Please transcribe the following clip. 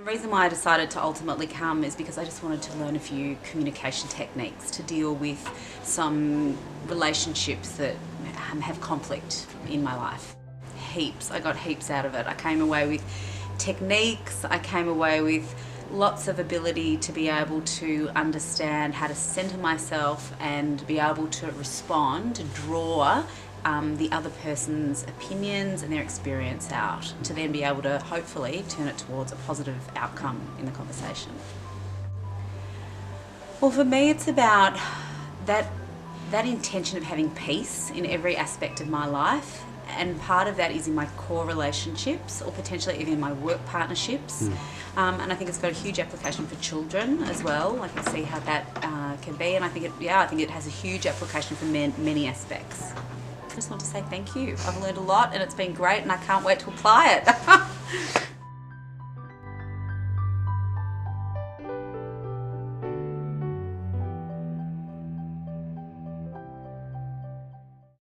The reason why I decided to ultimately come is because I just wanted to learn a few communication techniques to deal with some relationships that have conflict in my life. Heaps. I got heaps out of it. I came away with techniques, I came away with lots of ability to be able to understand how to centre myself and be able to respond, to draw the other person's opinions and their experience out, to then be able to hopefully turn it towards a positive outcome in the conversation. Well, for me it's about that intention of having peace in every aspect of my life, and part of that is in my core relationships or potentially even in my work partnerships. And I think it's got a huge application for children as well. I can see how that can be, and I think it has a huge application for many aspects. I just want to say thank you. I've learned a lot and it's been great and I can't wait to apply it.